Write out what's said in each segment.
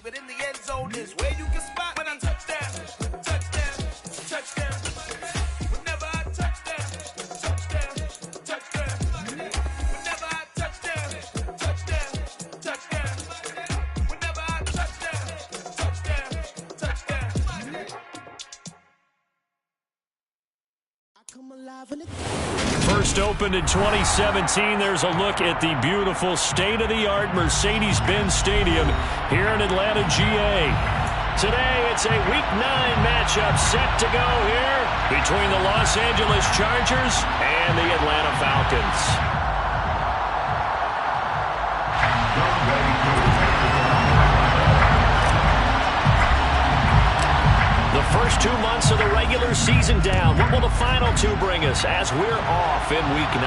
but in the end zone is where you can spot when I touchdown, touchdown, touchdown. Whenever I touchdown, touchdown, touchdown. Whenever I touchdown, touchdown, touchdown. Whenever I touchdown, touchdown, touchdown. I come alive in the First opened in 2017, there's a look at the beautiful state-of-the-art Mercedes-Benz Stadium here in Atlanta, GA. Today, it's a Week 9 matchup set to go here between the Los Angeles Chargers and the Atlanta Falcons. The first 2 months of the regular season down. What will the final two bring us as we're off in Week 9?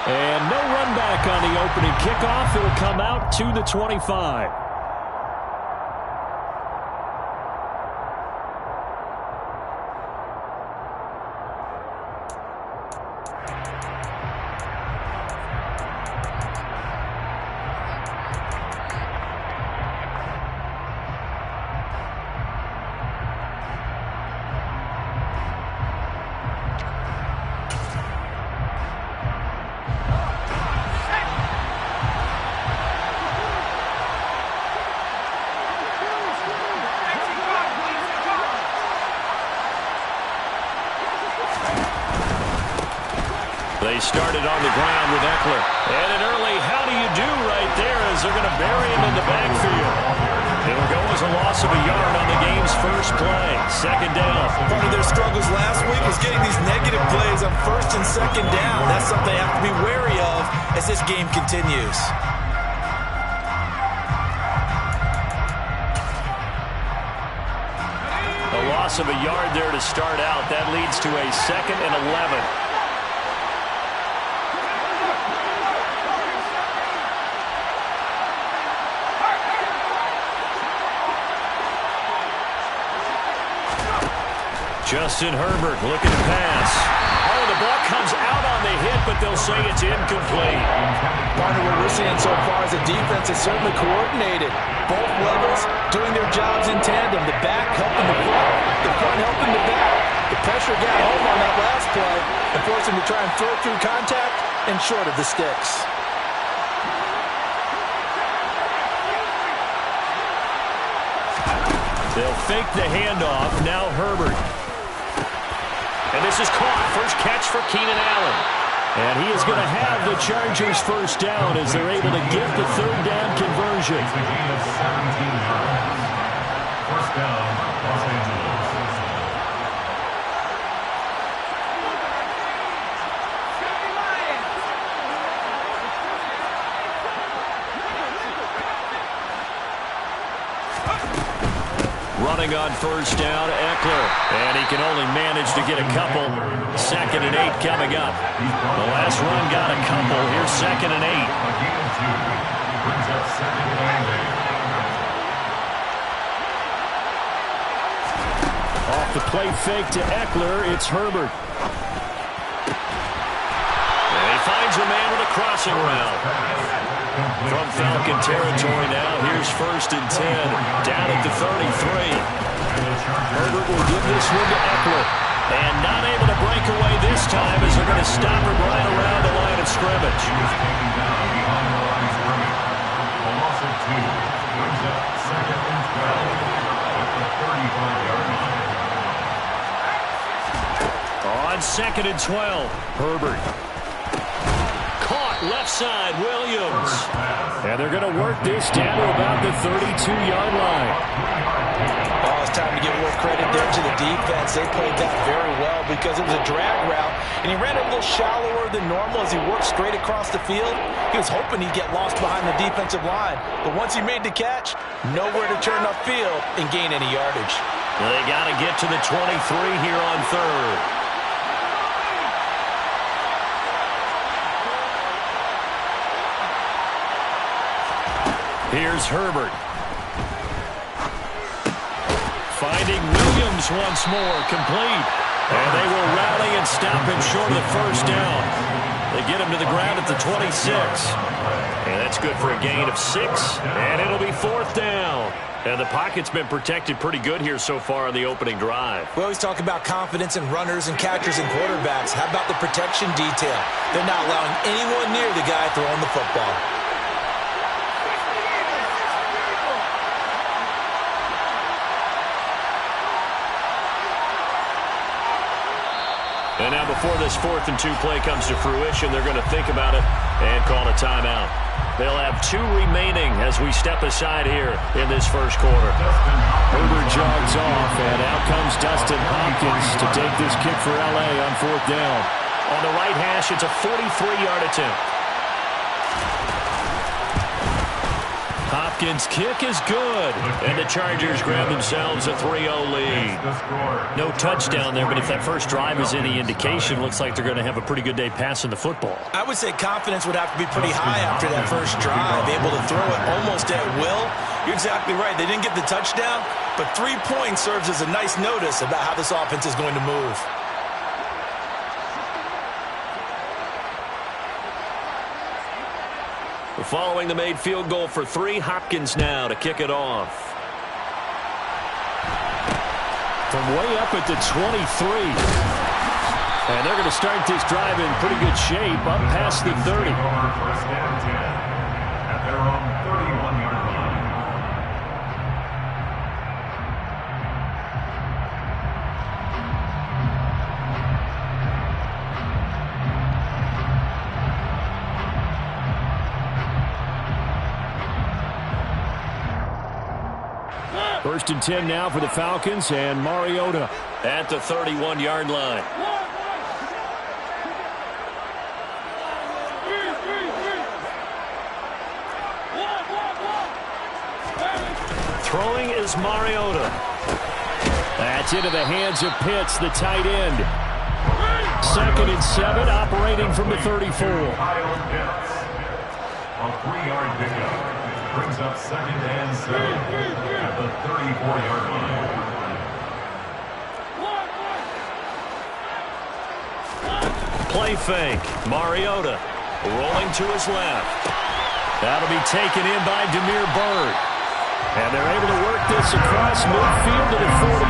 And no run back on the opening kickoff. It'll come out to the 25. They started on the ground with Eckler. And an early how do you do right there as they're going to bury him in the backfield. It'll go as a loss of a yard on the game's first play. Second down. Part of their struggles last week was getting these negative plays on first and second down. That's something they have to be wary of as this game continues. A loss of a yard there to start out. That leads to a 2nd and 11. Justin Herbert looking to pass. Oh, the ball comes out on the hit, but they'll say it's incomplete. Part of what we're seeing so far is the defense is certainly coordinated. Both levels doing their jobs in tandem. The back helping the front helping the back. The pressure got home on that last play and forced him to try and throw through contact and short of the sticks. They'll fake the handoff. Now Herbert. And this is caught. First catch for Keenan Allen. And he is going to have the Chargers first down as they're able to get the third down conversion. First down, Los Angeles. Running on first down, Eckler. And he can only manage to get a couple. 2nd and 8 coming up. The last run got a couple. Here's 2nd and 8. Brings up 2nd and 8. Off the play fake to Eckler, it's Herbert. And he finds a man with a crossing route. From Falcon territory now, here's 1st and 10, down at the 33. Herbert will give this one to Eckler. And not able to break away this time as they're going to stop him right around the line of scrimmage. A loss of 2. Brings up 2nd and 12 at the 35-yard line. On 2nd and 12, Herbert. Left side, Williams. And they're going to work this down to about the 32-yard line. Oh, it's time to give more credit there to the defense. They played that very well because it was a drag route, and he ran it a little shallower than normal as he worked straight across the field. He was hoping he'd get lost behind the defensive line, but once he made the catch, nowhere to turn upfield and gain any yardage. Well, they got to get to the 23 here on 3rd. Here's Herbert. Finding Williams once more, complete. And they will rally and stop him short of the first down. They get him to the ground at the 26. And that's good for a gain of 6, and it'll be 4th down. And the pocket's been protected pretty good here so far on the opening drive. We always talk about confidence in runners and catchers and quarterbacks. How about the protection detail? They're not allowing anyone near the guy throwing the football. And now before this 4th and 2 play comes to fruition, they're going to think about it and call a timeout. They'll have 2 remaining as we step aside here in this first quarter. Herbert jogs off, and out comes Dustin Hopkins to take this kick for L.A. on 4th down. On the right hash, it's a 43-yard attempt. Hopkins' kick is good, and the Chargers grab themselves a 3-0 lead. No touchdown there, but if that first drive is any indication, looks like they're going to have a pretty good day passing the football. I would say confidence would have to be pretty high after that first drive, able to throw it almost at will. You're exactly right. They didn't get the touchdown, but 3 points serves as a nice notice about how this offense is going to move. Following the made field goal for 3, Hopkins now to kick it off. From way up at the 23. And they're going to start this drive in pretty good shape, up past the 30. At their own 31-yard line. First and 10 now for the Falcons, and Mariota at the 31-yard line. Throwing is Mariota. That's into the hands of Pitts, the tight end. 2nd and 7, operating from the 34. A 3-yard pickup brings up 2nd and 7 at the 34-yard line. Play fake. Mariota rolling to his left. That'll be taken in by Damiere Byrd. And they're able to work this across midfield to the 48.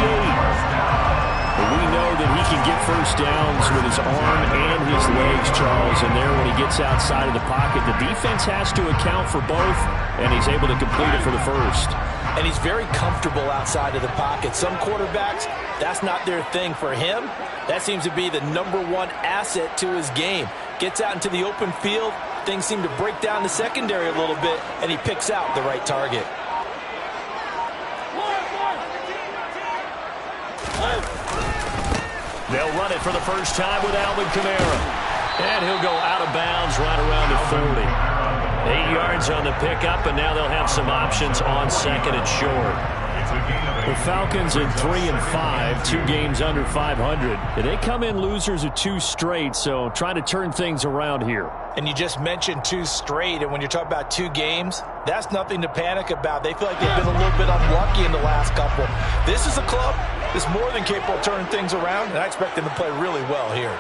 We know that he can get first downs with his arm and his legs, Charles, and there when he gets outside of the pocket, the defense has to account for both, and he's able to complete it for the first. And he's very comfortable outside of the pocket. Some quarterbacks, that's not their thing. For him, that seems to be the #1 asset to his game. Gets out into the open field, things seem to break down the secondary a little bit, and he picks out the right target. They'll run it for the first time with Alvin Kamara. And he'll go out of bounds right around the 40. 8 yards on the pickup, and now they'll have some options on 2nd and short. The Falcons in 3 and 5, 2 games under 500. They come in losers of 2 straight, so trying to turn things around here. And you just mentioned 2 straight, and when you're talking about 2 games, that's nothing to panic about. They feel like they've been a little bit unlucky in the last couple. This is a club that's more than capable of turning things around, and I expect them to play really well here.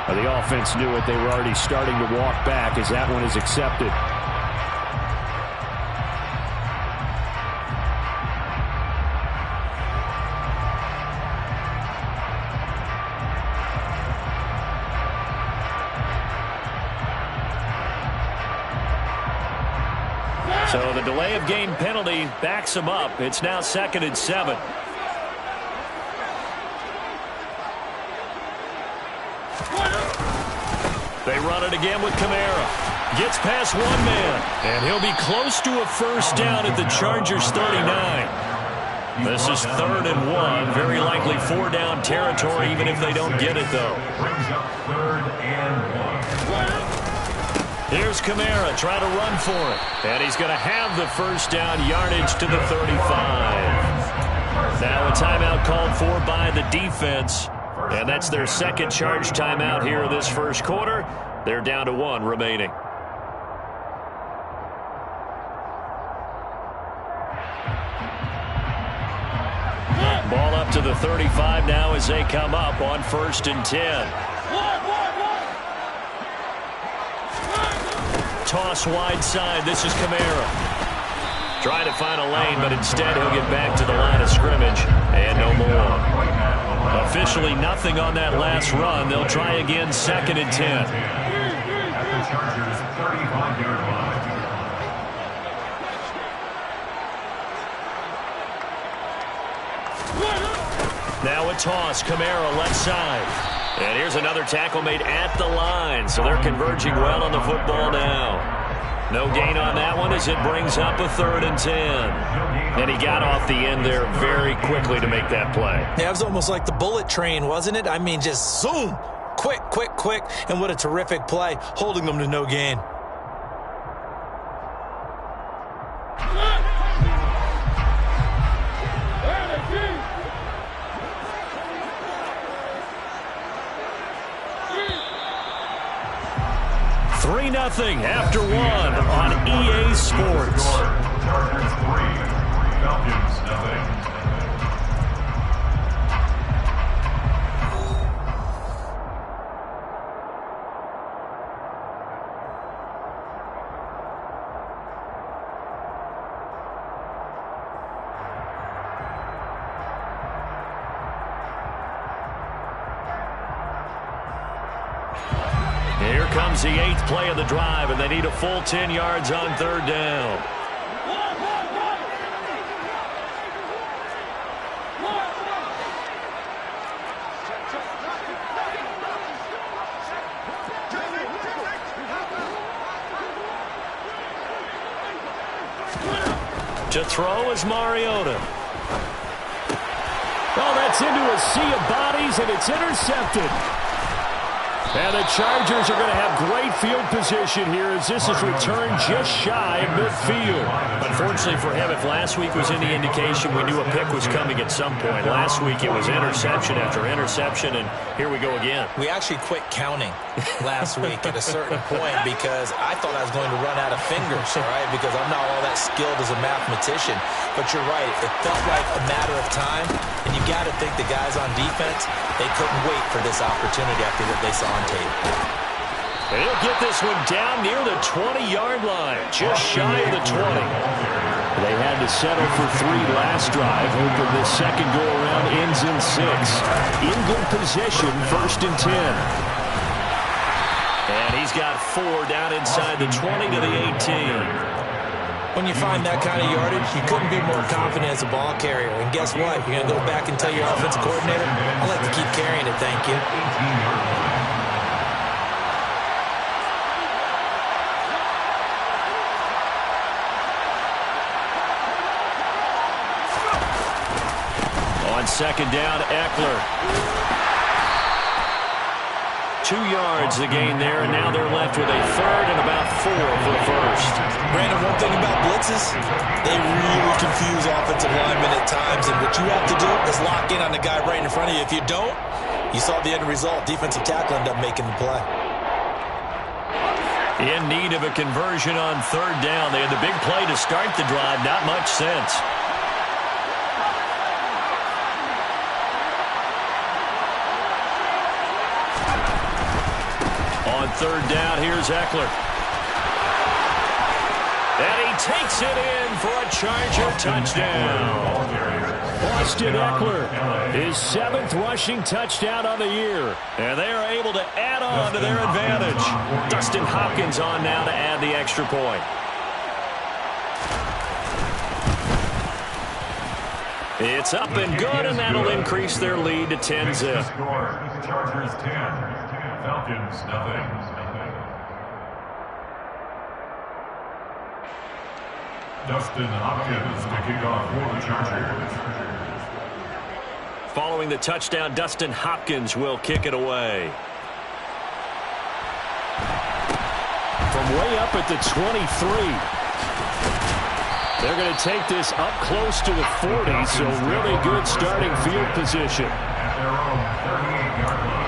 The offense knew it. They were already starting to walk back as that one is accepted. So the delay of game penalty backs him up. It's now 2nd and 7. They run it again with Kamara. Gets past one man, and he'll be close to a first down at the Chargers 39. This is 3rd and 1. Very likely 4-down territory, even if they don't get it, though. Brings up 3rd and 1. Here's Kamara trying to run for it. And he's going to have the first down yardage to the 35. Now a timeout called for by the defense. And that's their 2nd charge timeout here in this first quarter. They're down to 1 remaining. Ball up to the 35 now as they come up on 1st and 10. Toss wide side. This is Kamara. Trying to find a lane, but instead he'll get back to the line of scrimmage. And no more. Officially nothing on that last run. They'll try again 2nd and 10. At the Chargers' 35-yard line. Now a toss. Kamara left side. And here's another tackle made at the line. So they're converging well on the football now. No gain on that one as it brings up a 3rd and 10. And he got off the end there very quickly to make that play. Yeah, it was almost like the bullet train, wasn't it? I mean, just zoom. Quick, quick, quick. And what a terrific play, holding them to no gain. Nothing after 1 on EA Sports. Chargers 3, Falcons nothing. Here comes the 8th play of the drive, and they need a full 10 yards on 3rd down. To throw is Mariota. Oh, that's into a sea of bodies, and it's intercepted. And the Chargers are going to have great field position here as this is returned just shy of midfield. Unfortunately for him, if last week was any indication, we knew a pick was coming at some point. Last week it was interception after interception, and here we go again. We actually quit counting last week at a certain point because I thought I was going to run out of fingers, all right, because I'm not all that skilled as a mathematician. But you're right. It felt like a matter of time, and you got to think the guys on defense, they couldn't wait for this opportunity after what they saw on tape. And he'll get this one down near the 20-yard line, just shy of the 20. They had to settle for 3 last drive, hoping this second go-around ends in 6. In good possession, 1st and 10. And he's got 4 down inside the 20 to the 18. When you find that kind of yardage, you couldn't be more confident as a ball carrier. And guess what? You're going to go back and tell your offensive coordinator, I'd like to keep carrying it, thank you. On 2nd down, Eckler. 2 yards the gain there, and now they're left with a 3rd and about 4 for the 1st. Brandon, one thing about blitzes, they really confuse offensive linemen at times, and what you have to do is lock in on the guy right in front of you. If you don't, you saw the end result. Defensive tackle ended up making the play. In need of a conversion on 3rd down. They had the big play to start the drive, not much sense. On 3rd down, here's Eckler. And he takes it in for a Charger touchdown. Austin Eckler, his 7th rushing touchdown on the year. And they are able to add on to their advantage. Dustin Hopkins on now to add the extra point. It's up and good, and that'll increase their lead to 10-zip. Chargers 10, Falcons nothing. Dustin Hopkins to kick off for the Chargers. Following the touchdown, Dustin Hopkins will kick it away. From way up at the 23. They're going to take this up close to the 40, so really good starting field position. At their own 38-yard line.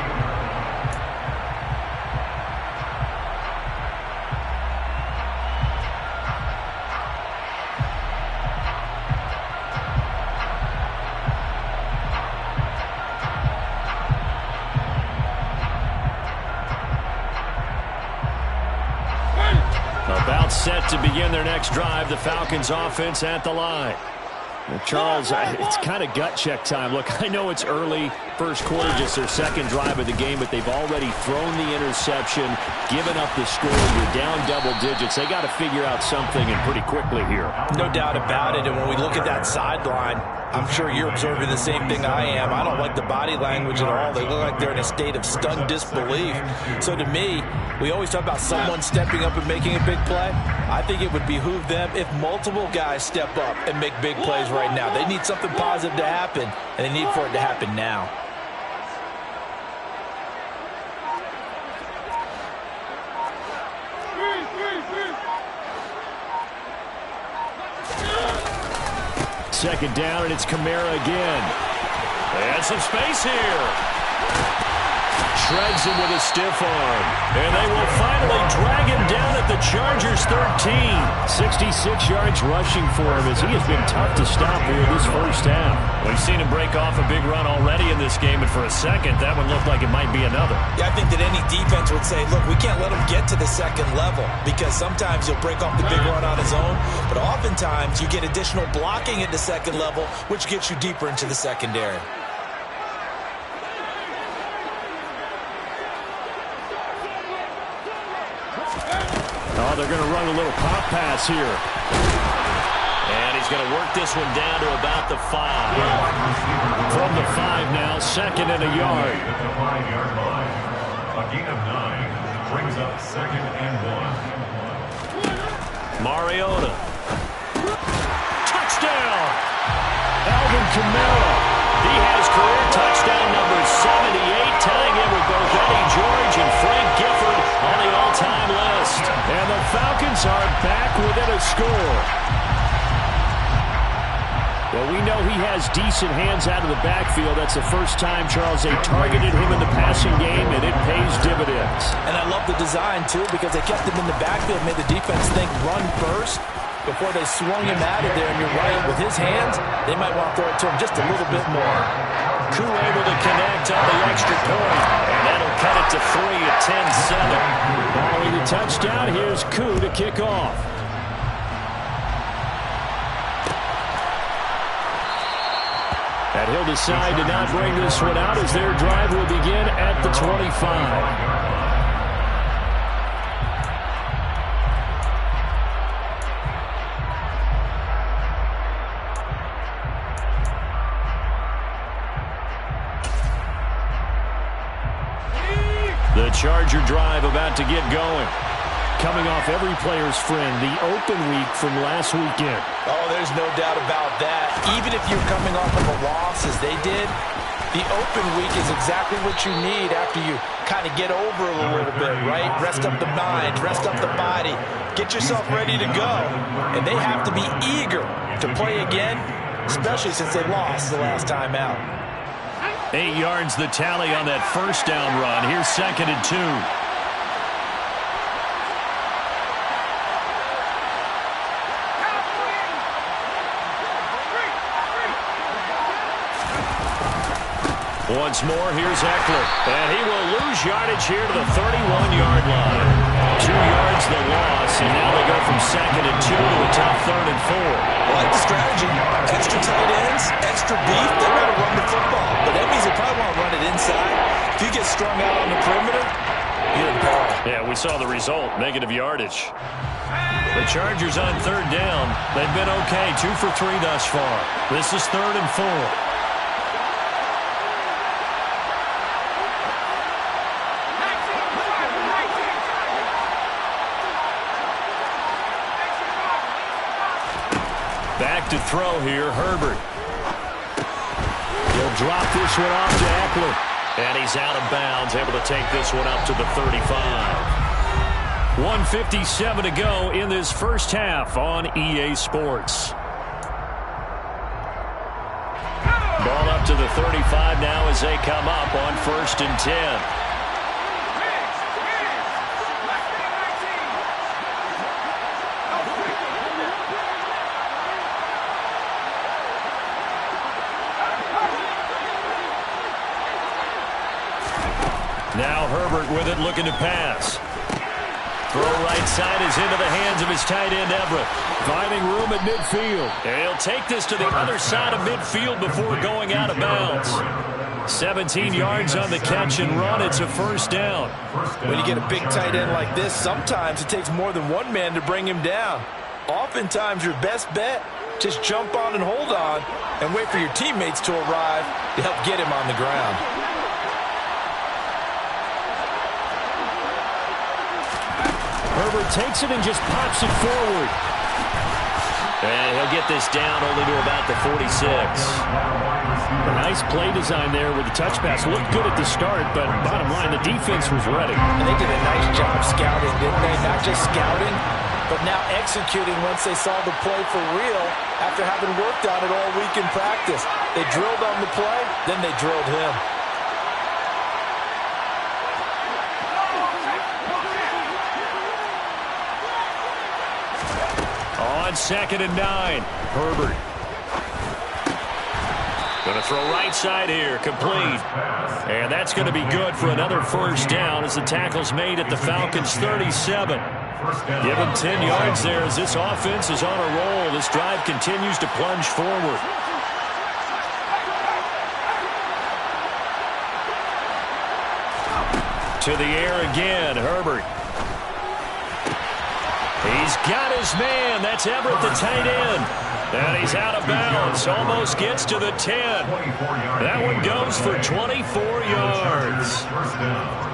About set to begin their next drive. The Falcons offense at the line. Well, Charles, it's kind of gut check time. Look, I know it's early, first quarter, just their second drive of the game, but they've already thrown the interception, given up the score. You're down double digits. They got to figure out something, and pretty quickly here. No doubt about it. And when we look at that sideline, I'm sure you're observing the same thing I am. I don't like the body language at all. They look like they're in a state of stunned disbelief. So to me, we always talk about someone stepping up and making a big play. I think it would behoove them if multiple guys step up and make big plays right now. They need something positive to happen, and they need for it to happen now. Second down, and it's Kamara again. And some space here. Shreds him with a stiff arm. And they will finally drag him down at the Chargers' 13. 66 yards rushing for him as he has been tough to stop here this first half. We've seen him break off a big run already in this game, and for a second, that one looked like it might be another. Yeah, I think that any defense would say, look, we can't let him get to the second level because sometimes he'll break off the big run on his own, but oftentimes you get additional blocking at the second level, which gets you deeper into the secondary. Oh, they're going to run a little pop pass here. And he's going to work this one down to about the 5. From the 5 now, second and a yard. At the 5-yard line. A gain of 9 brings up second and 1. Mariota. Touchdown! Alvin Kamara. He has career touchdown number 78, tying in with both Eddie George and Frank Gifford on the all-time list. And the Falcons are back within a score. Well, we know he has decent hands out of the backfield. That's the first time, Charles, they targeted him in the passing game, and it pays dividends. And I love the design, too, because they kept him in the backfield, made the defense think run first before they swung him out of there. And you're right, with his hands, they might want to throw it to him just a little bit more. Koo able to connect on the extra point, and that'll cut it to 3 at 10-7. Following the touchdown, here's Koo to kick off. And he'll decide to not bring this one out as their drive will begin at the 25. The Charger drive about to get going. Coming off every player's friend, the open week from last weekend. Oh, there's no doubt about that. Even if you're coming off of a loss as they did, the open week is exactly what you need after you kind of get over it a little bit, right? Rest up the mind, rest up the body, get yourself ready to go. And they have to be eager to play again, especially since they lost the last time out. 8 yards the tally on that first down run. Here's second and 2. Once more, here's Eckler. And he will lose yardage here to the 31-yard line. 2 yards the loss, and now they go from second and 2 to a top third and 4. I like the strategy. Extra tight ends, extra beef. They want to run the football. But that means they probably want to run it inside. If you get strung out on the perimeter, you're in peril. Yeah, we saw the result, negative yardage. The Chargers on third down. They've been okay, 2 for 3 thus far. This is third and 4. Back to throw here, Herbert. He'll drop this one off to Eckler. And he's out of bounds, able to take this one up to the 35. 1:57 to go in this first half on EA Sports. Ball up to the 35 now as they come up on 1st and 10. Now Herbert with it, looking to pass. Throw right side is into the hands of his tight end, Everett. Finding room at midfield. And he'll take this to the other side of midfield before going out of bounds. 17 yards on the catch and run. It's a first down. When you get a big tight end like this, sometimes it takes more than one man to bring him down. Oftentimes, your best bet, just jump on and hold on and wait for your teammates to arrive to help get him on the ground. Herbert takes it and just pops it forward. And he'll get this down only to about the 46. A nice play design there with the touch pass. Looked good at the start, but bottom line, the defense was ready. And they did a nice job scouting, didn't they? Not just scouting, but now executing once they saw the play for real after having worked on it all week in practice. They drilled on the play, then they drilled him. On 2nd and 9, Herbert. Going to throw right side here, complete. And that's going to be good for another first down as the tackle's made at the Falcons' 37. Give him 10 yards there as this offense is on a roll. This drive continues to plunge forward. To the air again, Herbert. He's got his man. That's Everett, the tight end. And he's out of bounds. Almost gets to the 10. That one goes for 24 yards.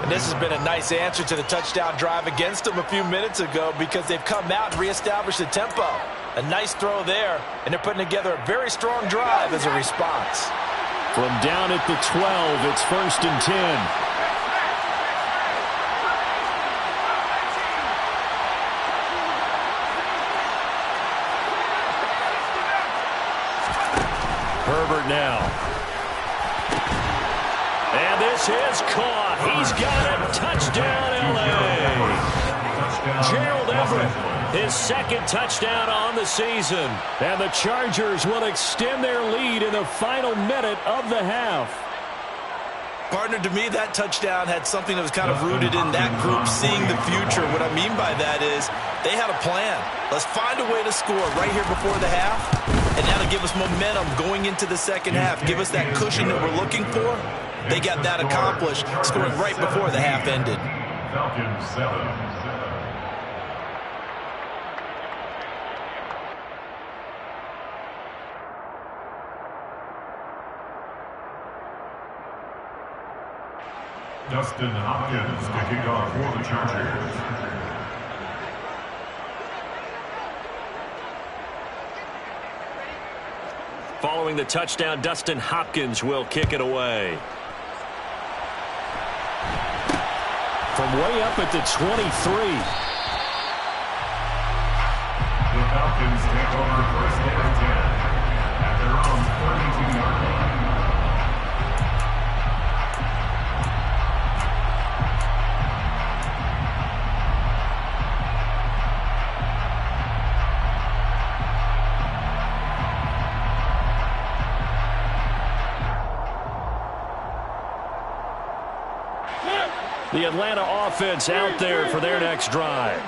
And this has been a nice answer to the touchdown drive against them a few minutes ago because they've come out and reestablished the tempo. A nice throw there, and they're putting together a very strong drive as a response. From down at the 12, it's 1st and 10. Herbert now. And this is caught. He's got it. Touchdown, L.A. Gerald Everett, his 2nd touchdown on the season. And the Chargers will extend their lead in the final minute of the half. Partner, to me, that touchdown had something that was kind of rooted in that group seeing the future. What I mean by that is they had a plan. Let's find a way to score right here before the half, and that'll give us momentum going into the second half. Give us that cushion that we're looking for. They got that accomplished, scoring right before the half ended. Falcons 7. Dustin Hopkins to kick off for the Chargers. Following the touchdown, Dustin Hopkins will kick it away. From way up at the 23. The Falcons take over 1st and 10 at their own 32-yard line. The Atlanta offense out there for their next drive.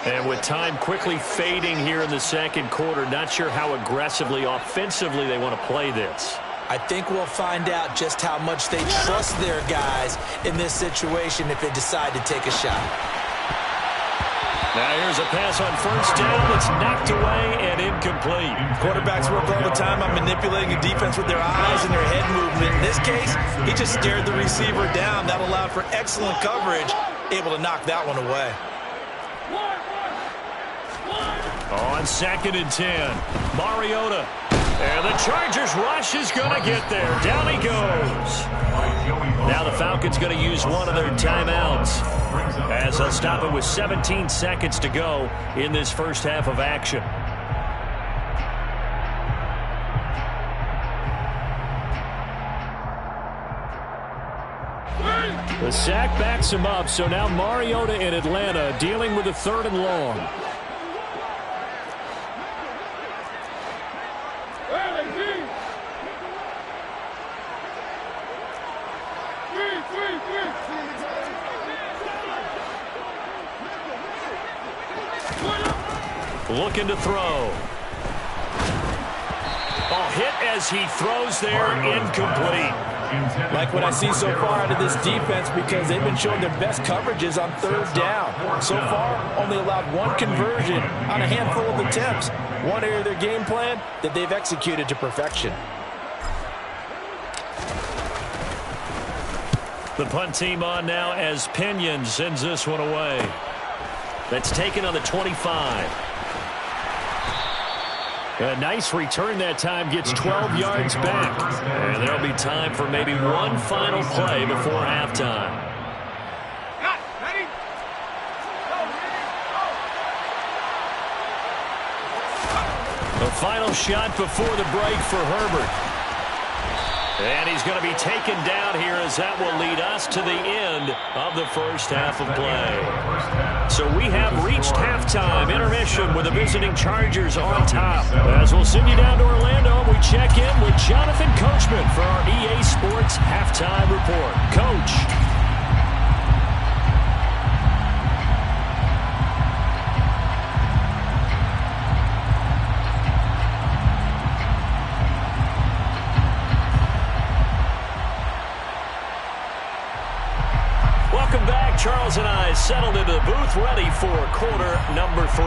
And with time quickly fading here in the second quarter, not sure how aggressively, offensively they want to play this. I think we'll find out just how much they trust their guys in this situation if they decide to take a shot. Now here's a pass on first down that's knocked away and incomplete. Quarterbacks work all the time on manipulating a defense with their eyes and their head movement. In this case, he just stared the receiver down. That allowed for excellent coverage, able to knock that one away. On 2nd and 10, Mariota. And the Chargers rush is going to get there. Down he goes. Now the Falcons going to use one of their timeouts as they'll stop it with 17 seconds to go in this first half of action. The sack backs him up, so now Mariota in Atlanta dealing with a 3rd and long. looking to throw. Oh, hit as he throws there, incomplete. Like what I see so far out of this defense, because they've been showing their best coverages on third down. So far, only allowed one conversion on a handful of attempts. One area of their game plan that they've executed to perfection. The punt team on now as Pinion sends this one away. That's taken on the 25. A nice return that time, gets 12 yards back. And there'll be time for maybe one final play before halftime. The final shot before the break for Herbert. And he's going to be taken down here as that will lead us to the end of the first half of play. So we have reached halftime intermission with the visiting Chargers on top. As we'll send you down to Orlando, we check in with Jonathan Coachman for our EA Sports Halftime Report. Coach. Welcome back. Charles and I settled into the booth, ready for quarter number 3.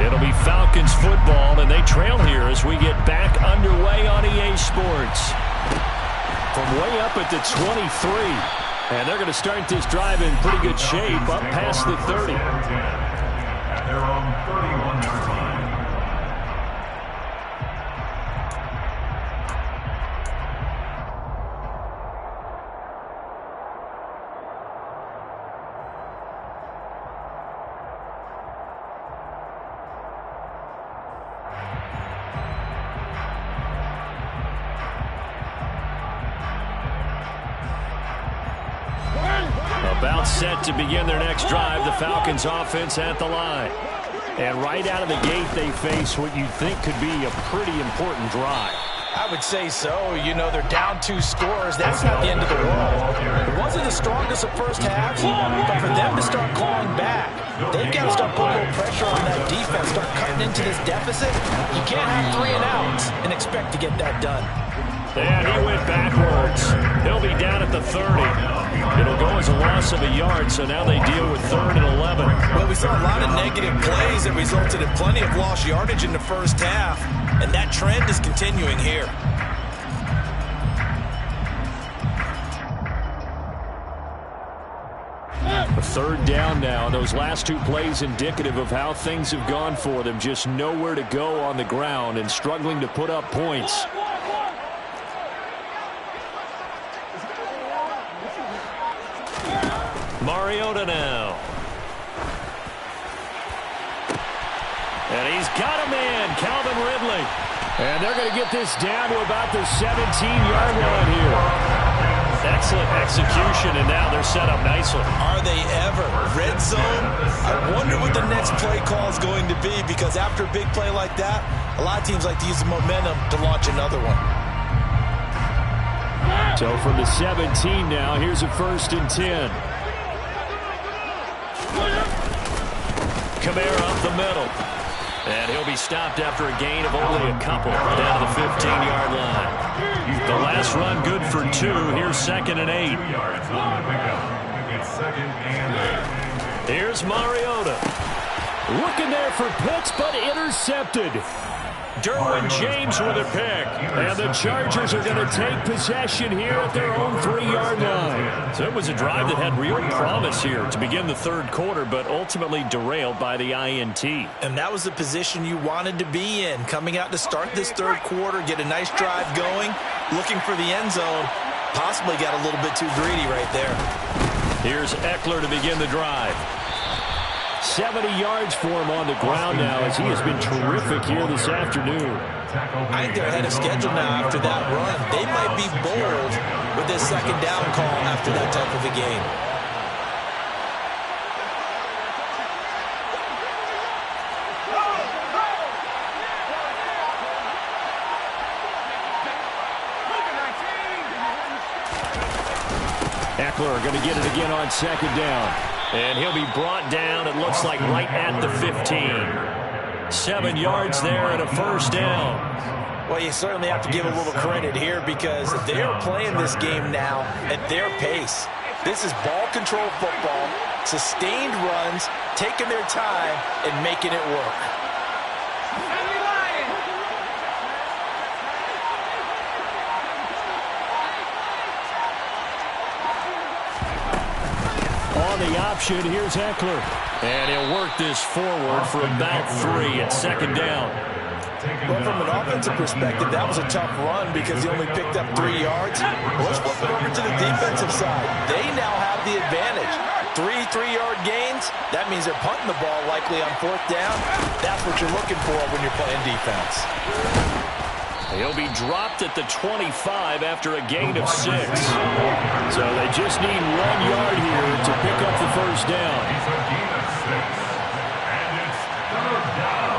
It'll be Falcons football, and they trail here as we get back underway on EA Sports. From way up at the 23. And they're going to start this drive in pretty good shape, up past the 30. They're on 31-yard line. About set to begin their next drive, the Falcons offense at the line. And right out of the gate, they face what you think could be a pretty important drive. I would say so. You know, they're down 2 scores. That's not the end of the world. It wasn't the strongest of first halves, but for them to start clawing back, they've got to start putting a little pressure on that defense, start cutting into this deficit. You can't have 3 and outs and expect to get that done. And he went backwards. He'll be down at the 30. It'll go as a loss of a yard, so now they deal with 3rd and 11. Well, we saw a lot of negative plays that resulted in plenty of lost yardage in the first half, and that trend is continuing here. A 3rd down now. Those last 2 plays indicative of how things have gone for them. Just nowhere to go on the ground and struggling to put up points. Mariota now. And he's got a man, Calvin Ridley. And they're going to get this down to about the 17-yard line here. Excellent execution, and now they're set up nicely. Are they ever? Red zone? I wonder what the next play call is going to be, because after a big play like that, a lot of teams like to use the momentum to launch another one. So from the 17 now, here's a 1st and 10. Kamara up the middle. And he'll be stopped after a gain of only a couple down to the 15-yard line. The last run good for 2. Here's 2nd and 8. Here's Mariota. Looking there for Pitts, but intercepted. Derwin James with a pick. And the Chargers are going to take possession here at their own 3-yard line. So it was a drive that had real promise here to begin the 3rd quarter, but ultimately derailed by the INT. And that was the position you wanted to be in. Coming out to start this 3rd quarter, get a nice drive going, looking for the end zone. Possibly got a little bit too greedy right there. Here's Eckler to begin the drive. 70 yards for him on the ground now, as he has been terrific here this afternoon. I think they're ahead of schedule now after that run. They might be bold with this 2nd down call after that type of a game. Eckler going to get it again on second down. And he'll be brought down, it looks like, right at the 15. 7 yards there and a first down. Well, you certainly have to give a little credit here because they're playing this game now at their pace. This is ball control football, sustained runs, taking their time, and making it work. On the option, here's Eckler. And he'll work this forward for about 3 at second down. Well, from an offensive perspective, that was a tough run because he only picked up 3 yards. Let's flip it over to the defensive side. They now have the advantage. 3 3-yard gains, that means they're punting the ball likely on 4th down. That's what you're looking for when you're playing defense. He'll be dropped at the 25 after a gain of 6. So they just need 1 yard here to pick up the first down. It's a gain of 6. And it's 3rd down.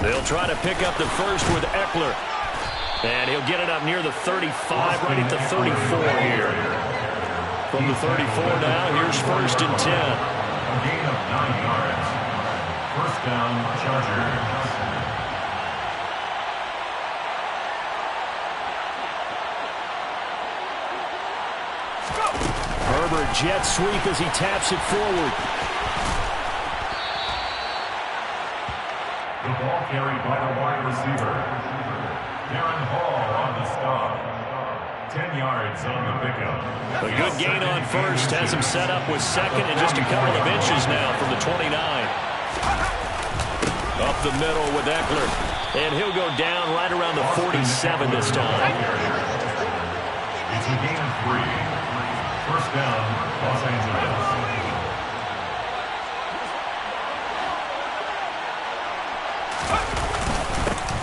They'll try to pick up the first with Eckler. And he'll get it up near the 35, right at the 34 here. From the 34 now, here's 1st and 10. A gain of 9 yards. 1st down, Chargers. Herbert jet sweep as he taps it forward. The ball carried by the wide receiver. Darren Hall on the stop. 10 yards on the pickup. A good gain on 1st has him set up with 2nd and just a couple of inches now from the 29. Up the middle with Eckler. And he'll go down right around the 47 this time. It's a gain of 3. 1st down, Los Angeles.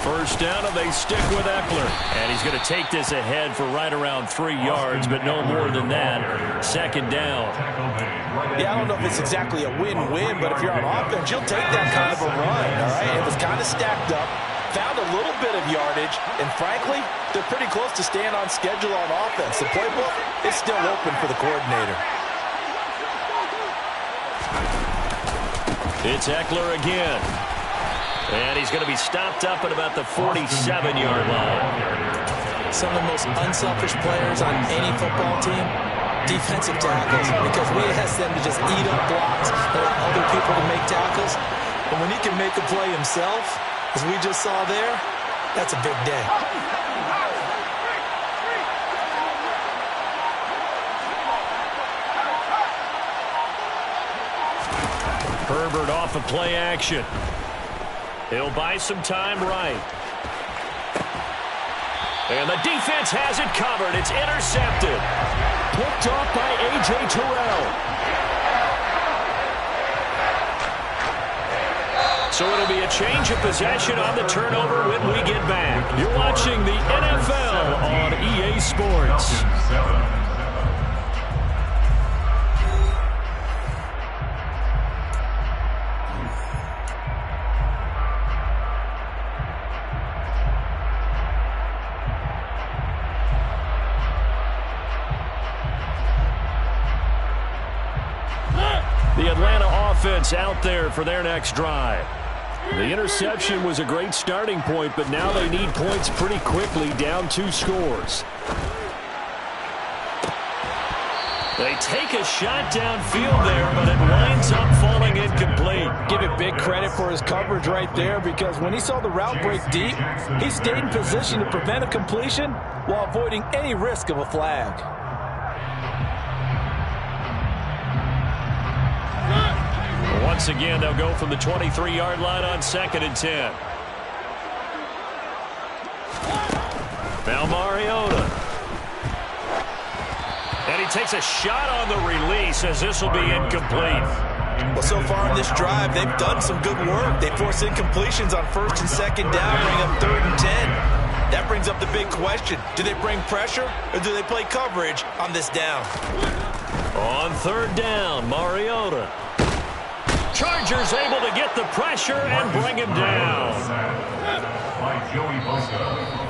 First down, and they stick with Eckler. And he's going to take this ahead for right around 3 yards, but no more than that. 2nd down. Yeah, I don't know if it's exactly a win-win, but if you're on offense, you'll take that kind of a run, all right? It was kind of stacked up, found a little bit of yardage, and frankly, they're pretty close to staying on schedule on offense. The playbook is still open for the coordinator. It's Eckler again. And he's going to be stopped up at about the 47-yard line. Some of the most unselfish players on any football team, defensive tackles, because we ask them to just eat up blocks, allow other people to make tackles. But when he can make a play himself, as we just saw there, that's a big day. Herbert off of play action. He'll buy some time right. And the defense has it covered. It's intercepted. Picked off by A.J. Terrell. So it'll be a change of possession on the turnover when we get back. You're watching the NFL on EA Sports. The Atlanta offense out there for their next drive. The interception was a great starting point, but now they need points pretty quickly, down 2 scores. They take a shot downfield there, but it winds up falling incomplete. Give it big credit for his coverage right there, because when he saw the route break deep, he stayed in position to prevent a completion while avoiding any risk of a flag. Once again, they'll go from the 23-yard line on 2nd and 10. Now Mariota. And he takes a shot on the release as this will be incomplete. Well, so far in this drive, they've done some good work. They force incompletions on 1st and 2nd down, bring up 3rd and 10. That brings up the big question. Do they bring pressure or do they play coverage on this down? On 3rd down, Mariota. Chargers able to get the pressure and bring him down.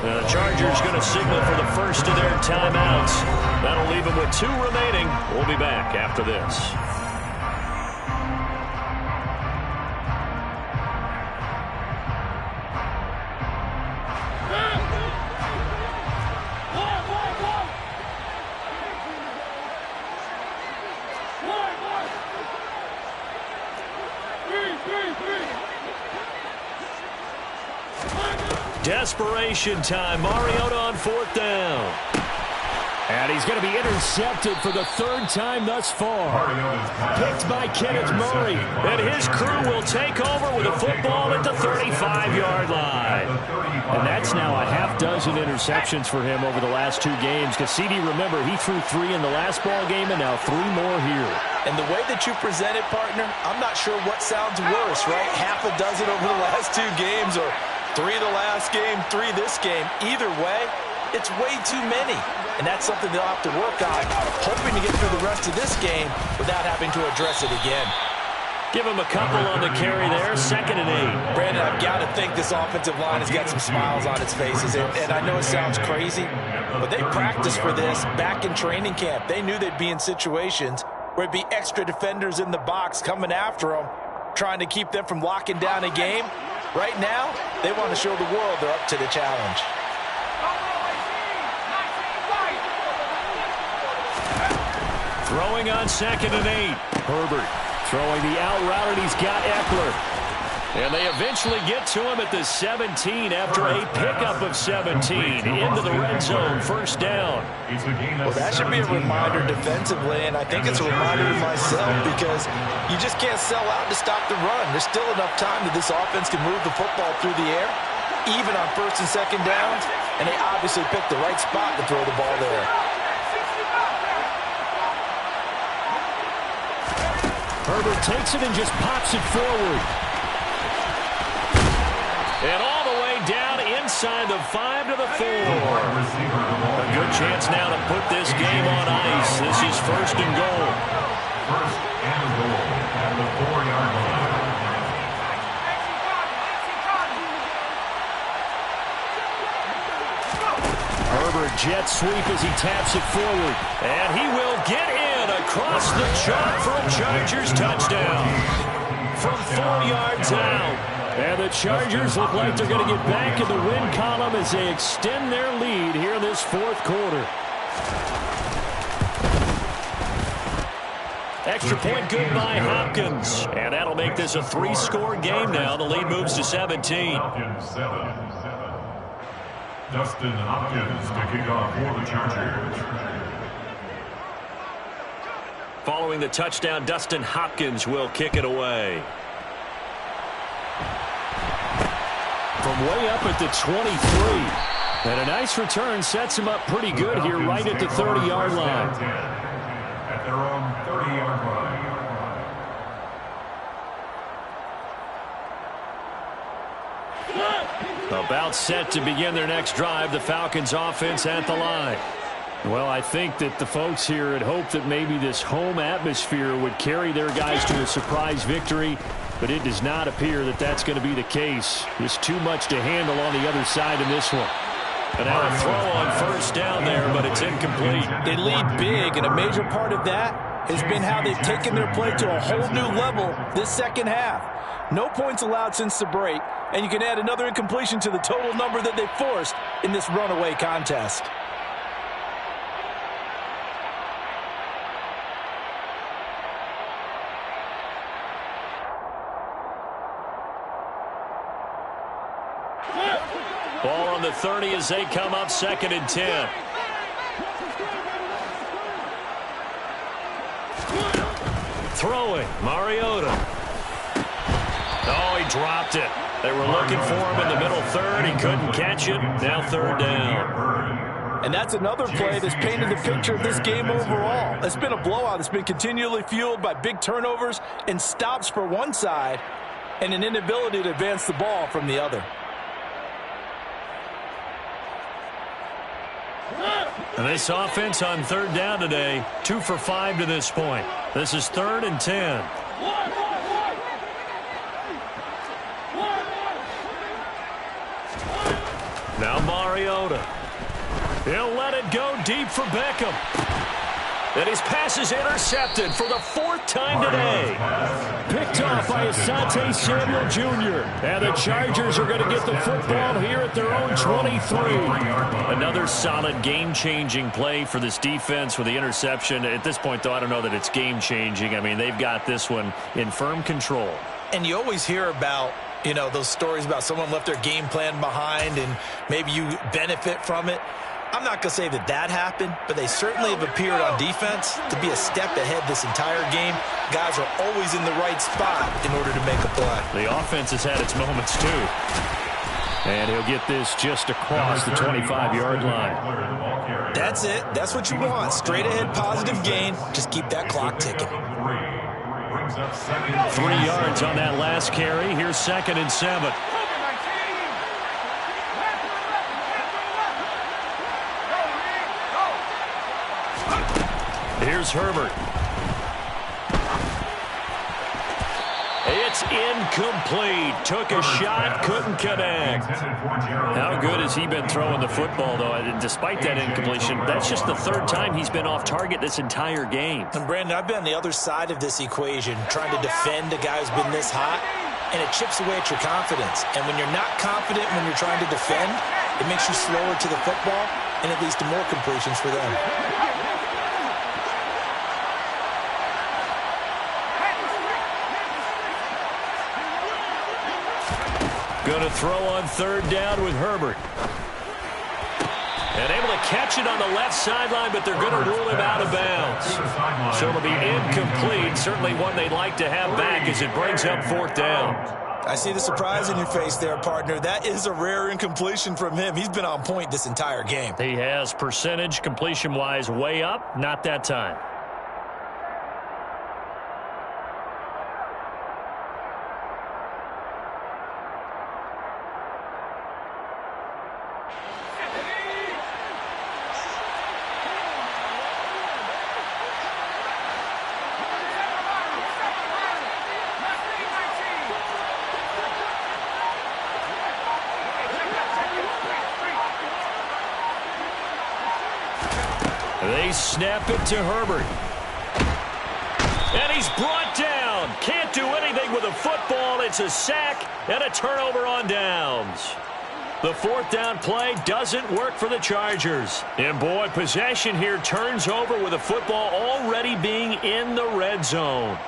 The Chargers going to signal for the first of their timeouts. That'll leave them with 2 remaining. We'll be back after this. Desperation time. Mariota on 4th down. And he's going to be intercepted for the 3rd time thus far. Picked by Kenneth Murray. And his crew will take over with a football at the 35-yard line. And that's now a half-dozen interceptions for him over the last 2 games. Because CD, remember, he threw 3 in the last ball game and now 3 more here. And the way that you present it, partner, I'm not sure what sounds worse, right? Half a dozen over the last 2 games or 3 the last game, 3 this game. Either way, it's way too many. And that's something they'll have to work on, hoping to get through the rest of this game without having to address it again. Give him a couple on the carry there, 2nd and 8. Brandon, I've got to think this offensive line has got some smiles on its faces. And I know it sounds crazy, but they practiced for this back in training camp. They knew they'd be in situations where it'd be extra defenders in the box coming after them, trying to keep them from locking down a game. Right now, they want to show the world they're up to the challenge. Throwing on 2nd and 8. Herbert throwing the out route, and he's got Eckler. And they eventually get to him at the 17 after a pickup of 17 into the red zone, 1st down. Well, that should be a reminder defensively, and I think it's a reminder to myself because you just can't sell out to stop the run. There's still enough time that this offense can move the football through the air, even on 1st and 2nd downs, and they obviously picked the right spot to throw the ball there. Herbert takes it and just pops it forward. And all the way down inside the 5 to the 4. A good chance now to put this game on ice. This is 1st and goal. 1st and goal at the 4-yard line. Herbert jet sweep as he taps it forward. And he will get in across the chalk for a Chargers touchdown. From 4 yards out. And the Chargers look like they're going to get back in the win column as they extend their lead here in this 4th quarter. Extra point good by Hopkins. And that'll make this a 3-score game now. The lead moves to 17. Hopkins 7. Dustin Hopkins to kick off for the Chargers. Following the touchdown, Dustin Hopkins will kick it away. From way up at the 23. And a nice return sets him up pretty good here right at the 30-yard line. At their own 30-yard line. About set to begin their next drive. The Falcons offense at the line. Well, I think that the folks here had hoped that maybe this home atmosphere would carry their guys to a surprise victory, but it does not appear that that's going to be the case. There's too much to handle on the other side in this one. And now a throw on 1st down there, but it's incomplete. They lead big, and a major part of that has been how they've taken their play to a whole new level this 2nd half. No points allowed since the break, and you can add another incompletion to the total number that they forced in this runaway contest. Ball on the 30 as they come up 2nd and 10. Throwing, Mariota. Oh, he dropped it. They were looking for him in the middle 3rd. He couldn't catch it. Now 3rd down. And that's another play that's painted the picture of this game overall. It's been a blowout. It's been continually fueled by big turnovers and stops for one side and an inability to advance the ball from the other. And this offense on third down today, 2 for 5 to this point. This is 3rd and 10. Now Mariota. He'll let it go deep for Beckham. And his pass is intercepted for the 4th time today. Picked off by Asante Samuel Jr. And the Chargers are going to get the football here at their own 23. Another solid game-changing play for this defense with the interception. At this point, though, I don't know that it's game-changing. I mean, they've got this one in firm control. And you always hear about, you know, those stories about someone left their game plan behind and maybe you benefit from it. I'm not going to say that that happened, but they certainly have appeared on defense to be a step ahead this entire game. Guys are always in the right spot in order to make a play. The offense has had its moments, too. And he'll get this just across the 25-yard line. That's it. That's what you want. Straight ahead positive gain. Just keep that clock ticking. 3 yards on that last carry. Here's 2nd and 7. Here's Herbert. It's incomplete. Took a shot, couldn't connect. How good has he been throwing the football, though? Despite that incompletion, that's just the 3rd time he's been off target this entire game. And, Brandon, I've been on the other side of this equation, trying to defend a guy who's been this hot, and it chips away at your confidence. And when you're not confident when you're trying to defend, it makes you slower to the football, and it leads to more completions for them. Going to throw on 3rd down with Herbert. And able to catch it on the left sideline, but they're going to rule him out of bounds. So it'll be incomplete. Certainly one they'd like to have back as it brings up 4th down. I see the surprise in your face there, partner. That is a rare incompletion from him. He's been on point this entire game. He has percentage completion-wise way up. Not that time. They snap it to Herbert. And he's brought down. Can't do anything with a football. It's a sack and a turnover on downs. The 4th down play doesn't work for the Chargers. And, boy, possession here turns over with the football already being in the red zone.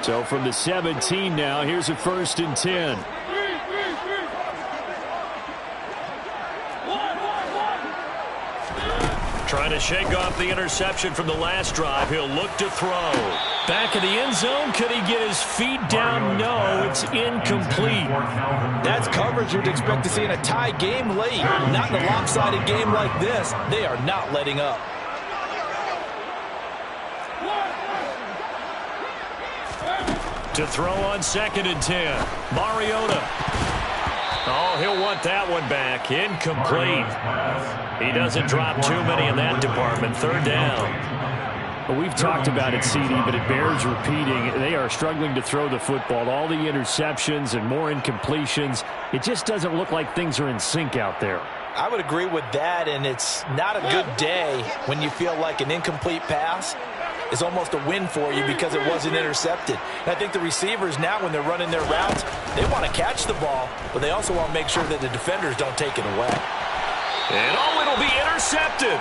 So from the 17 now, here's a 1st and 10. Trying to shake off the interception from the last drive. He'll look to throw. Back in the end zone. Could he get his feet down? No, it's incomplete. That's coverage you'd expect to see in a tie game late. Not in a lopsided game like this. They are not letting up. To throw on 2nd and 10. Mariota. Oh, he'll want that one back. Incomplete. He doesn't drop too many in that department. 3rd down. Well, we've talked about it, CD, but it bears repeating. They are struggling to throw the football. All the interceptions and more incompletions. It just doesn't look like things are in sync out there. I would agree with that, and it's not a good day when you feel like an incomplete pass is almost a win for you because it wasn't intercepted. And I think the receivers now, when they're running their routes, they want to catch the ball, but they also want to make sure that the defenders don't take it away. And oh, it'll be intercepted.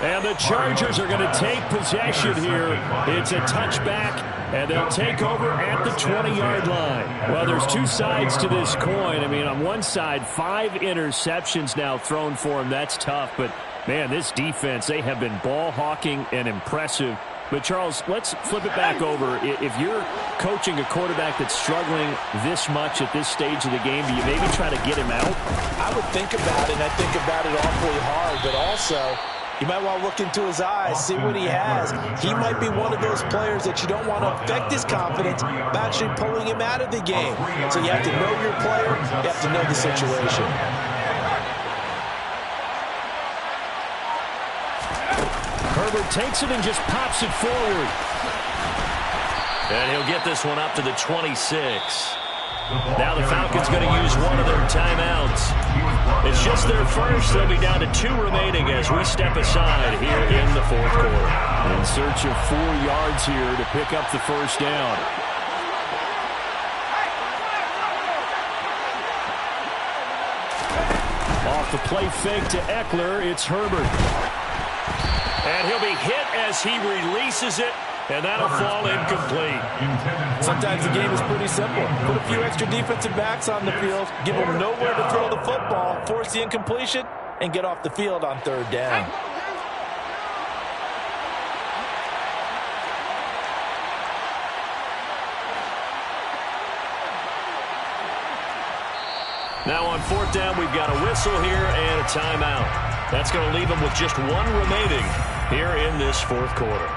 And the Chargers are going to take possession here. It's a touchback, and they'll take over at the 20-yard line. Well, there's two sides to this coin. I mean, on one side, 5 interceptions now thrown for him. That's tough, but man, this defense, they have been ball hawking and impressive. But, Charles, let's flip it back over. If you're coaching a quarterback that's struggling this much at this stage of the game, do you maybe try to get him out? I would think about it, and I think about it awfully hard, but also you might want to look into his eyes, see what he has. He might be one of those players that you don't want to affect his confidence by actually pulling him out of the game. So you have to know your player, you have to know the situation. Herbert takes it and just pops it forward. And he'll get this one up to the 26. Now the Falcons going to use one of their timeouts. It's just their first. They'll be down to 2 remaining as we step aside here in the fourth quarter. In search of 4 yards here to pick up the first down. Off the play fake to Eckler, it's Herbert. And he'll be hit as he releases it, and that'll fall incomplete. Sometimes the game is pretty simple. Put a few extra defensive backs on the field, give them nowhere to throw the football, force the incompletion, and get off the field on 3rd down. Now on 4th down, we've got a whistle here and a timeout. That's going to leave them with just 1 remaining here in this 4th quarter.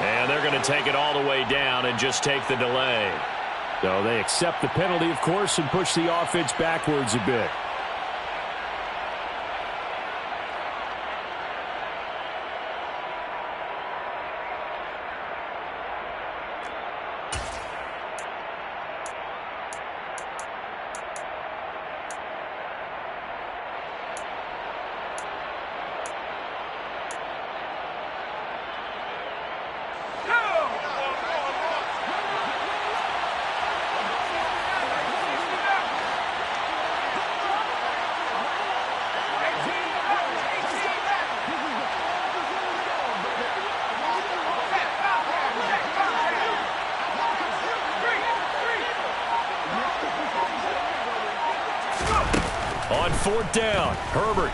And they're going to take it all the way down and just take the delay. So they accept the penalty, of course, and push the offense backwards a bit. On 4th down, Herbert.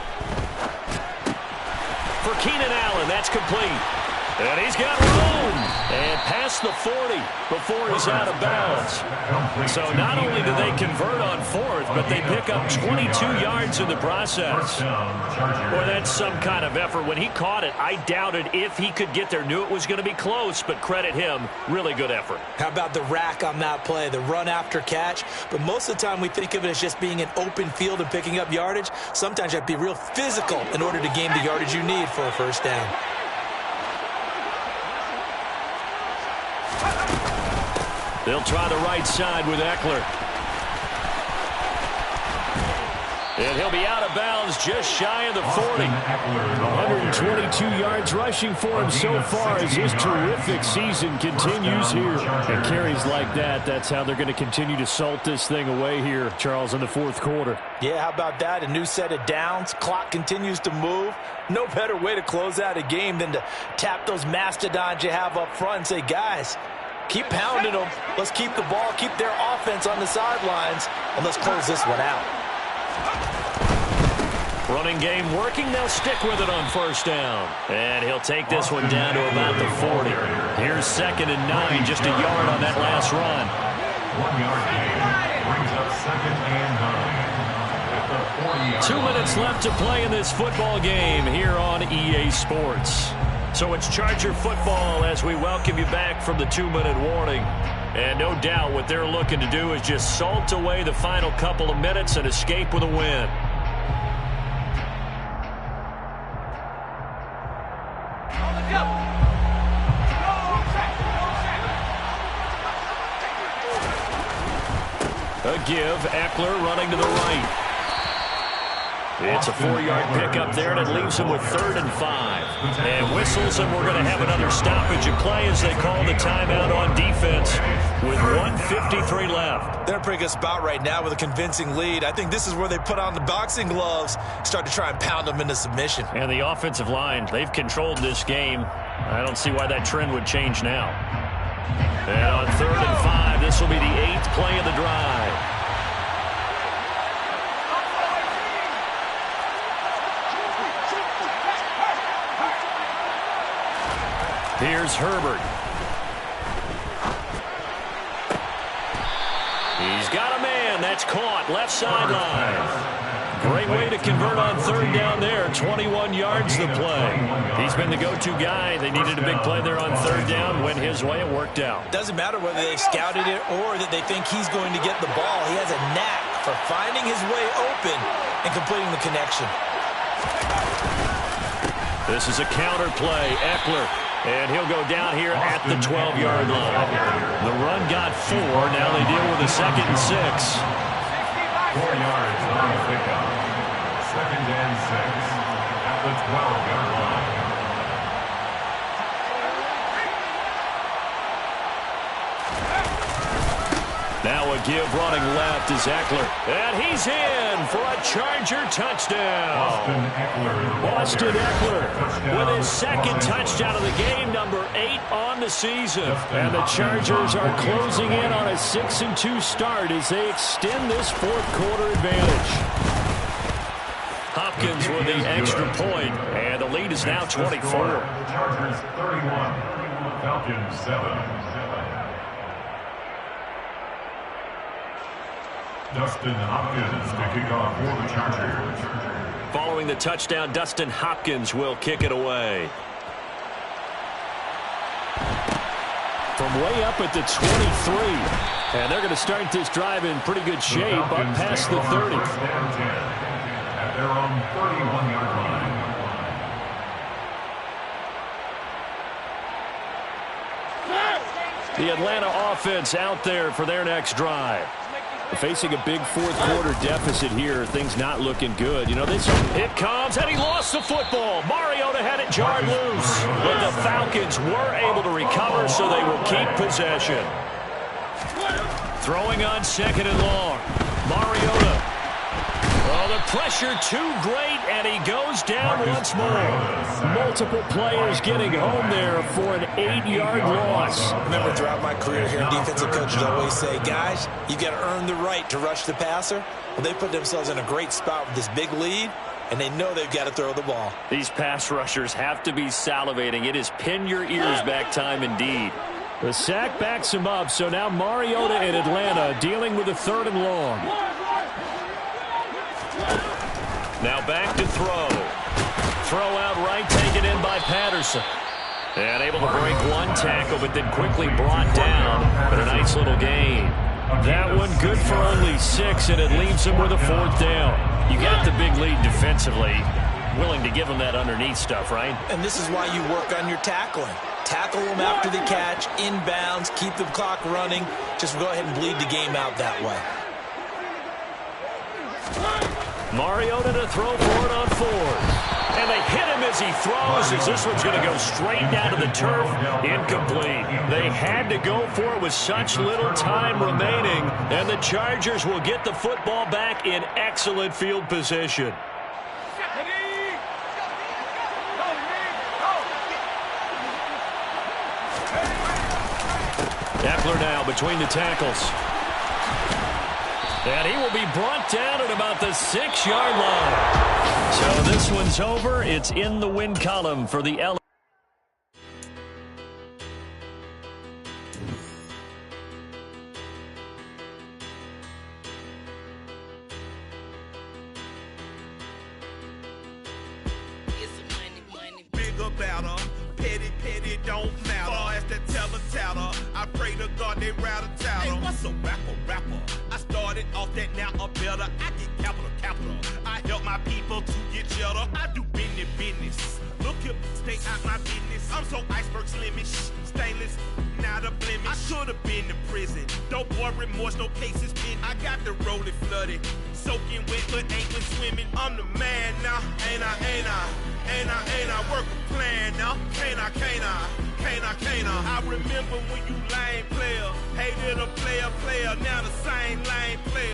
For Keenan Allen, that's complete. And he's got room. And past the 40 before he's out of bounds. So not only do they convert on 4th, but they pick up 22 yards in the process. Boy, that's some kind of effort. When he caught it, I doubted if he could get there. Knew it was going to be close, but credit him. Really good effort. How about the rack on that play, the run after catch? But most of the time we think of it as just being an open field and picking up yardage. Sometimes you have to be real physical in order to gain the yardage you need for a first down. They'll try the right side with Eckler. And he'll be out of bounds just shy of the 40. 122 yards rushing for him so far as his terrific season continues here. And carries like that, that's how they're going to continue to salt this thing away here, Charles, in the 4th quarter. Yeah, how about that? A new set of downs. Clock continues to move. No better way to close out a game than to tap those mastodons you have up front and say, guys, keep pounding them. Let's keep the ball, keep their offense on the sidelines, and let's close this one out. Running game working. They'll stick with it on 1st down. And he'll take this one down to about the 40. Here's 2nd and 9, just a yard on that last run. 1 yard gain brings up 2nd and 9 at the 40. 2 minutes left to play in this football game here on EA Sports. So it's Charger football as we welcome you back from the 2-minute warning. And no doubt what they're looking to do is just salt away the final couple of minutes and escape with a win. give. Eckler running to the right. It's a 4-yard pickup there, and it leaves him with 3rd and 5. And whistles, and we're going to have another stoppage of play as they call the timeout on defense with 1:53 left. They're in a pretty good spot right now with a convincing lead. I think this is where they put on the boxing gloves, start to try and pound them into submission. And the offensive line, they've controlled this game. I don't see why that trend would change now. And on 3rd and 5, this will be the 8th play of the drive. Here's Herbert. He's got a man. That's caught. Left sideline. Great way to convert on 3rd down there. 21 yards the play. He's been the go-to guy. They needed a big play there on 3rd down. Went his way. It worked out. Doesn't matter whether they scouted it or that they think he's going to get the ball. He has a knack for finding his way open and completing the connection. This is a counter play. Eckler. And he'll go down here at the 12-yard line. The run got 4. Now they deal with a 2nd and 6. 4 yards on the pickup. 2nd and 6 at the 12-yard line. Now a give running left is Eckler. And he's in for a Charger touchdown. Austin Eckler with his 2nd touchdown of the game, number 8 on the season. And the Chargers are closing in on a 6-2 start as they extend this 4th quarter advantage. Hopkins with the extra point, and the lead is now 24. Chargers 31, Falcons 7. Dustin Hopkins to kick off for the Chargers. Following the touchdown, Dustin Hopkins will kick it away. From way up at the 23. And they're going to start this drive in pretty good shape up past the 30. At their own 31-yard line. The Atlanta offense out there for their next drive. Facing a big 4th quarter deficit here, things not looking good. You know, it comes, and he lost the football. Mariota had it jarred loose. But the Falcons were able to recover, so they will keep possession. Throwing on 2nd and long. Mariota. Oh, the pressure too great, and he goes down once more. Multiple players getting home there for an 8-yard loss. Remember, throughout my career here, defensive coaches always say, guys, you got to earn the right to rush the passer. Well, they put themselves in a great spot with this big lead, and they know they've got to throw the ball. These pass rushers have to be salivating. It is pin your ears back time indeed. The sack backs him up, so now Mariota in Atlanta dealing with a 3rd and long. Now back to throw. Throw out right, taken in by Patterson. And able to break one tackle, but then quickly brought down. But a nice little gain. That one good for only 6, and it leaves him with a 4th down. You got the big lead defensively. Willing to give him that underneath stuff, right? And this is why you work on your tackling. Tackle them after the catch, inbounds, keep the clock running. Just go ahead and bleed the game out that way. Mariota to throw for it on 4th. And they hit him as he throws, as this one's going to go straight down to the turf. Incomplete. They had to go for it with such little time remaining. And the Chargers will get the football back in excellent field position. Eckler now between the tackles. And he will be brought down at about the 6-yard line. So this one's over. It's in the win column for the L. Bigger batter, petty don't matter. Far as the teller, I pray to God they rattle tattle. Hey, what's a rapper? I started off that, now I'm better. I get capital. I help my people to get cheddar. I do business. Look here, stay out my business. I'm so iceberg slimish, stainless. Now a blemish. I could have been to prison. Dope boy remorse, no cases pinned. I got the rolling flooded. Soaking wet, but ain't been swimming. I'm the man now. Ain't I work a plan now. Can't I? I remember when you lame player. Hated a player, now the same lame player.